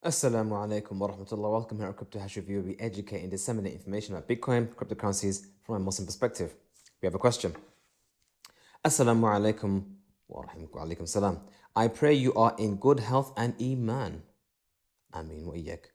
Assalamu alaikum wa rahmatullah. Welcome here at Crypto Hash Review. We educate and disseminate information about Bitcoin, cryptocurrencies from a Muslim perspective. We have a question. Assalamu alaikum wa alaikum salam. I pray you are in good health and iman. Ameen wa iyyak.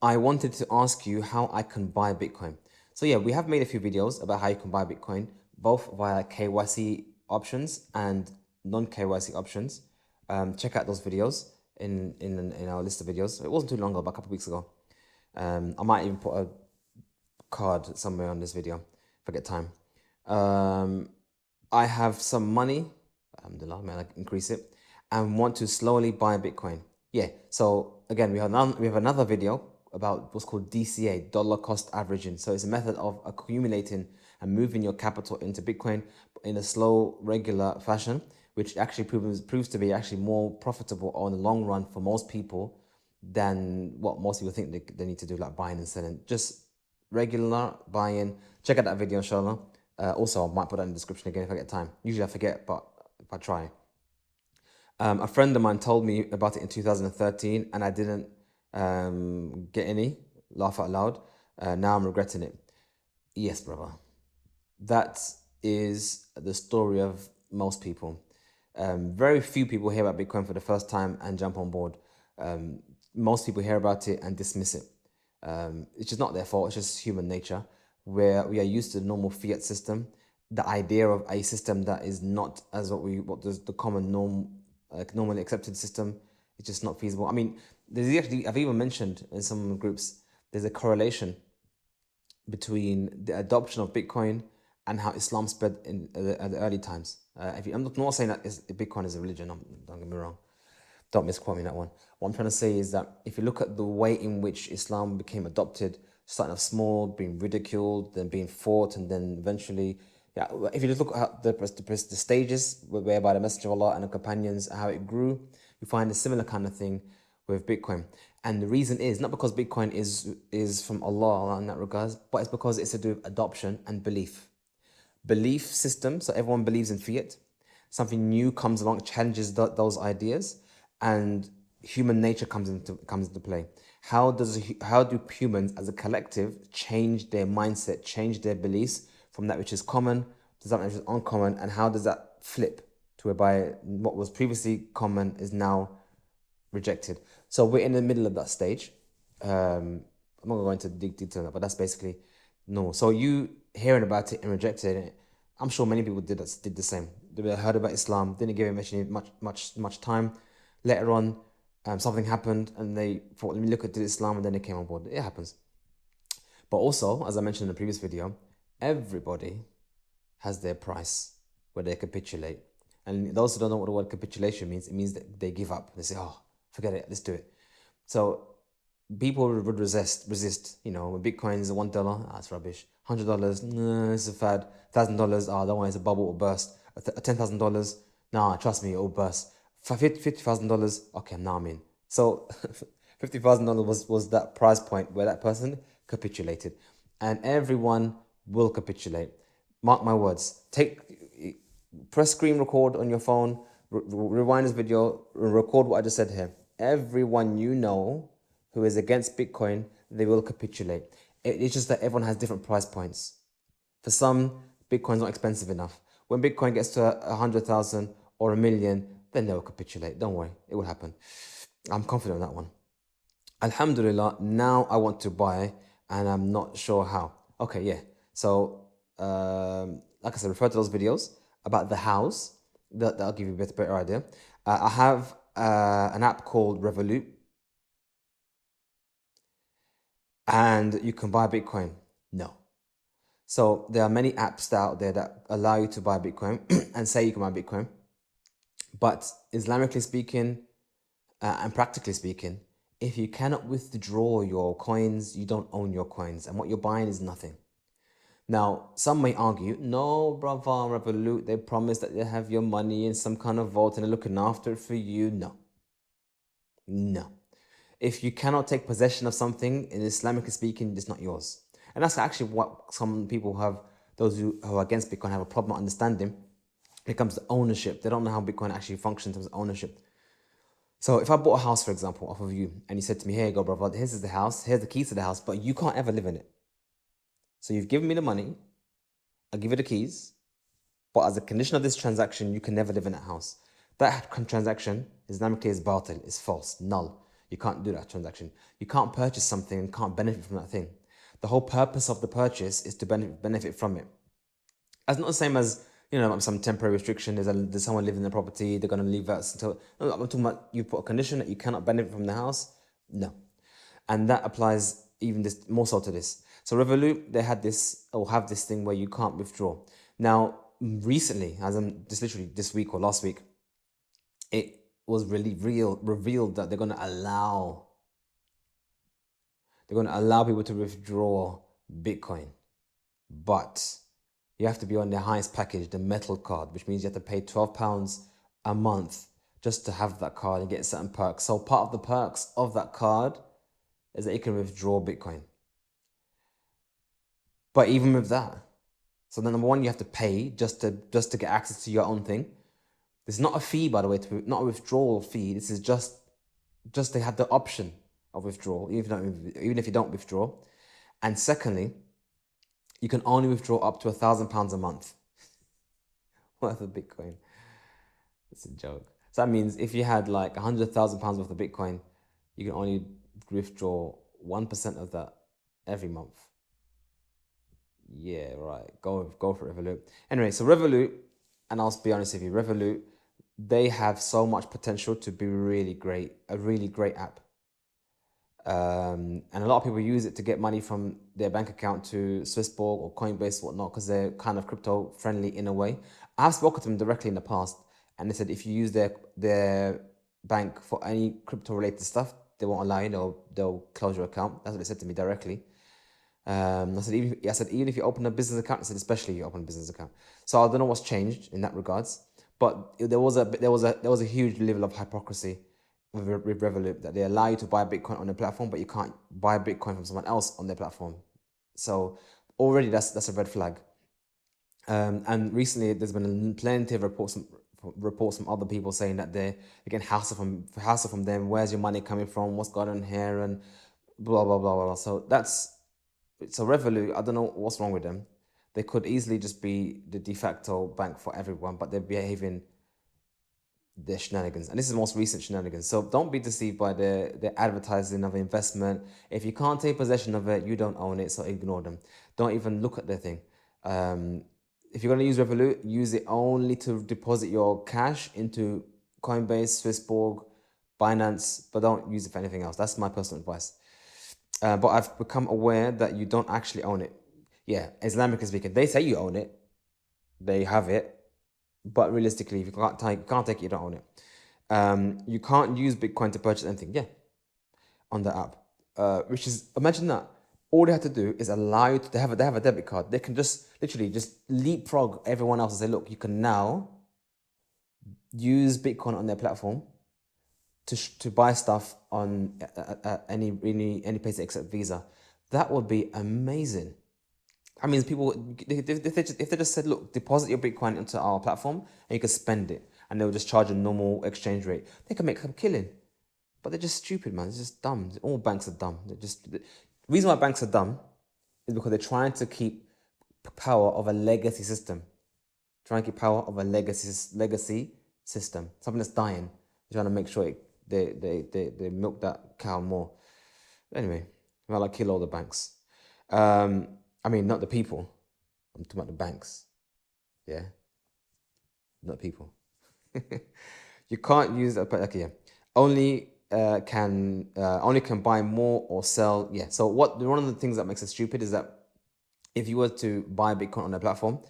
I wanted to ask you how I can buy Bitcoin. So yeah, we have made a few videos about how you can buy Bitcoin, both via KYC options and non-KYC options. Check out those videos in our list of videos. It wasn't too long ago, about a couple of weeks ago. I might even put a card somewhere on this video if I get time. I have some money, alhamdulillah, may I increase it, and want to slowly buy Bitcoin. Yeah, so again, we have another video about what's called DCA, dollar cost averaging. So it's a method of accumulating and moving your capital into Bitcoin in a slow, regular fashion, which actually proves to be actually more profitable on the long run for most people than what most people think they need to do, like buying and selling. Just regular buying. Check out that video, inshallah. Also, I might put that in the description again if I get time. Usually I forget, but if I try. A friend of mine told me about it in 2013 and I didn't get any, laugh out loud. Now I'm regretting it. Yes, brother. That is the story of most people. Very few people hear about Bitcoin for the first time and jump on board. Most people hear about it and dismiss it. It's just not their fault, it's just human nature, where we are used to the normal fiat system. The idea of a system that is not as what the common norm, normally accepted system, it's just not feasible. I mean, I've even mentioned in some groups, there's a correlation between the adoption of Bitcoin and how Islam spread in the early times. I'm not saying that Bitcoin is a religion, don't get me wrong. Don't misquote me on that one. What I'm trying to say is that if you look at the way in which Islam became adopted, starting off small, being ridiculed, then being fought, and then eventually, yeah, if you just look at the stages whereby the Messenger of Allah and the companions, how it grew, you find a similar kind of thing with Bitcoin. And the reason is not because Bitcoin is from Allah in that regards, but it's because it's to do with adoption and belief. Belief system, so everyone believes in fiat. Something new comes along, challenges those ideas, and human nature comes into play. How do humans as a collective change their mindset, change their beliefs from that which is common to something which is uncommon, and how does that flip to whereby what was previously common is now rejected? So we're in the middle of that stage. I'm not going to dig detail on that, but that's basically normal. So you hearing about it and rejecting it, I'm sure many people did the same. They heard about Islam, didn't give it much time. Later on, something happened and they thought, let me look at Islam, and then they came on board. It happens. But also, as I mentioned in the previous video, everybody has their price where they capitulate. And those who don't know what the word capitulation means, it means that they give up. They say, oh, forget it, let's do it. So people would resist. You know, when Bitcoin is $1, that's rubbish. $100, nah, it's a fad. $1,000, that one is a bubble, will burst. $10,000, nah, trust me, it will burst. $50,000, okay, now I'm in. So $50,000 was that price point where that person capitulated, and everyone will capitulate. Mark my words. Press screen record on your phone, rewind this video, record what I just said here. Everyone you know who is against Bitcoin, they will capitulate. It's just that everyone has different price points. For some, Bitcoin's not expensive enough. When Bitcoin gets to 100,000 or 1,000,000, then they'll capitulate. Don't worry, it will happen. I'm confident on that one. Alhamdulillah, now I want to buy and I'm not sure how. Okay, yeah. So, like I said, refer to those videos about the house. That'll give you a better idea. I have an app called Revolut, and you can buy Bitcoin. No. So there are many apps out there that allow you to buy Bitcoin and say you can buy Bitcoin. But Islamically speaking, and practically speaking, if you cannot withdraw your coins, you don't own your coins, and what you're buying is nothing. Now, some may argue, no, brother, Revolut, they promise that they have your money in some kind of vault and they're looking after it for you. No. No. If you cannot take possession of something, in Islamically speaking, it's not yours. And that's actually what some people have, those who are against Bitcoin have a problem understanding. It comes to ownership. They don't know how Bitcoin actually functions in terms of ownership. So if I bought a house, for example, off of you, and you said to me, here you go, brother, here's the house, here's the keys to the house, but you can't ever live in it. So you've given me the money, I'll give you the keys, but as a condition of this transaction, you can never live in that house. That transaction, Islamically, is batil, is false, null. You can't do that transaction. You can't purchase something and can't benefit from that thing. The whole purpose of the purchase is to benefit from it. That's not the same as, some temporary restriction. There's someone living in the property, they're going to leave that until... No, I'm talking about you put a condition that you cannot benefit from the house. No. And that applies even this more so to this. So Revolut, they had this, or have this thing where you can't withdraw. Now, recently, as in just literally this week or last week, it was really revealed that they're going to allow people to withdraw Bitcoin. But you have to be on the highest package, the metal card, which means you have to pay £12 a month just to have that card and get certain perks. So part of the perks of that card is that you can withdraw Bitcoin. But even with that, so then number one, you have to pay just to get access to your own thing. This is not a fee, by the way, not a withdrawal fee. This is just they have the option of withdrawal, even if you don't withdraw. And secondly, you can only withdraw up to £1,000 a month worth of Bitcoin. It's a joke. So that means if you had like £100,000 worth of Bitcoin, you can only withdraw 1% of that every month. Yeah, right. Go for Revolut. Anyway, so Revolut, and I'll be honest with you, Revolut, they have so much potential to be really great, a really great app. And a lot of people use it to get money from their bank account to Swissborg or Coinbase, whatnot, because they're kind of crypto friendly in a way. I've spoken to them directly in the past, and they said if you use their bank for any crypto related stuff, they won't allow you. They'll close your account. That's what they said to me directly. I said even if you open a business account, I said especially if you open a business account. So I don't know what's changed in that regards, but there was a huge level of hypocrisy with Revolut, that they allow you to buy Bitcoin on their platform, but you can't buy Bitcoin from someone else on their platform. So already that's a red flag. And recently there's been plenty of reports from other people saying that they're getting hassle from them. Where's your money coming from? What's going on here? And blah blah blah blah. So Revolut, I don't know what's wrong with them. They could easily just be the de facto bank for everyone, but they're behaving their shenanigans. And this is the most recent shenanigans. So don't be deceived by their advertising of investment. If you can't take possession of it, you don't own it, so ignore them. Don't even look at their thing. If you're going to use Revolut, use it only to deposit your cash into Coinbase, Swissborg, Binance, but don't use it for anything else. That's my personal advice. But I've become aware that you don't actually own it. Yeah, Islamically speaking, they say you own it. They have it. But realistically, if you can't take it, you don't own it. You can't use Bitcoin to purchase anything. Yeah, on the app. Which is, imagine that. All they have to do is allow you to, they have a debit card. They can just literally just leapfrog everyone else and say, look, you can now use Bitcoin on their platform to buy stuff on any place except Visa. That would be amazing. That means people, if they just said, look, deposit your Bitcoin into our platform and you can spend it, and they'll just charge a normal exchange rate, they can make a killing. But they're just stupid, man. It's just dumb. All banks are dumb. The reason why banks are dumb is because they're trying to keep power of a legacy system. Trying to keep power of a legacy system. Something that's dying. They're trying to make sure they milk that cow more. Anyway, well, I kill all the banks. I mean, not the people. I'm talking about the banks. Yeah? Not people. You can't use that, but okay, yeah. Only can buy more or sell. Yeah. So one of the things that makes it stupid is that if you were to buy Bitcoin on their platform,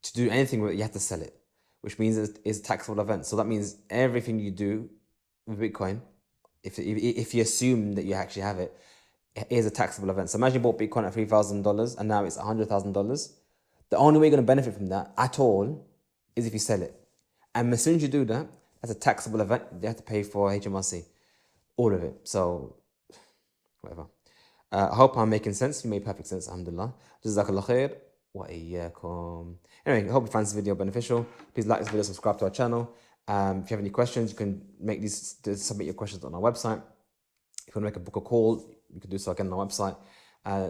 to do anything with it, you have to sell it, which means it's a taxable event. So that means everything you do with Bitcoin, if you assume that you actually have it, is a taxable event. So imagine you bought Bitcoin at $3,000 and now it's $100,000. The only way you're going to benefit from that at all is if you sell it. And as soon as you do that, that's a taxable event. You have to pay for HMRC, all of it. So, whatever. I hope I'm making sense. You made perfect sense, alhamdulillah. Jazakallah khair. Wa iyyakum. Anyway, I hope you find this video beneficial. Please like this video, subscribe to our channel. If you have any questions, you can submit your questions on our website. If you want to make a book a call, you can do so again on our website.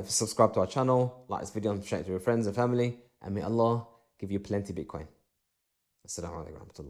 Subscribe to our channel, like this video, and share it to your friends and family. And may Allah give you plenty Bitcoin. Assalamu alaikum warahmatullah.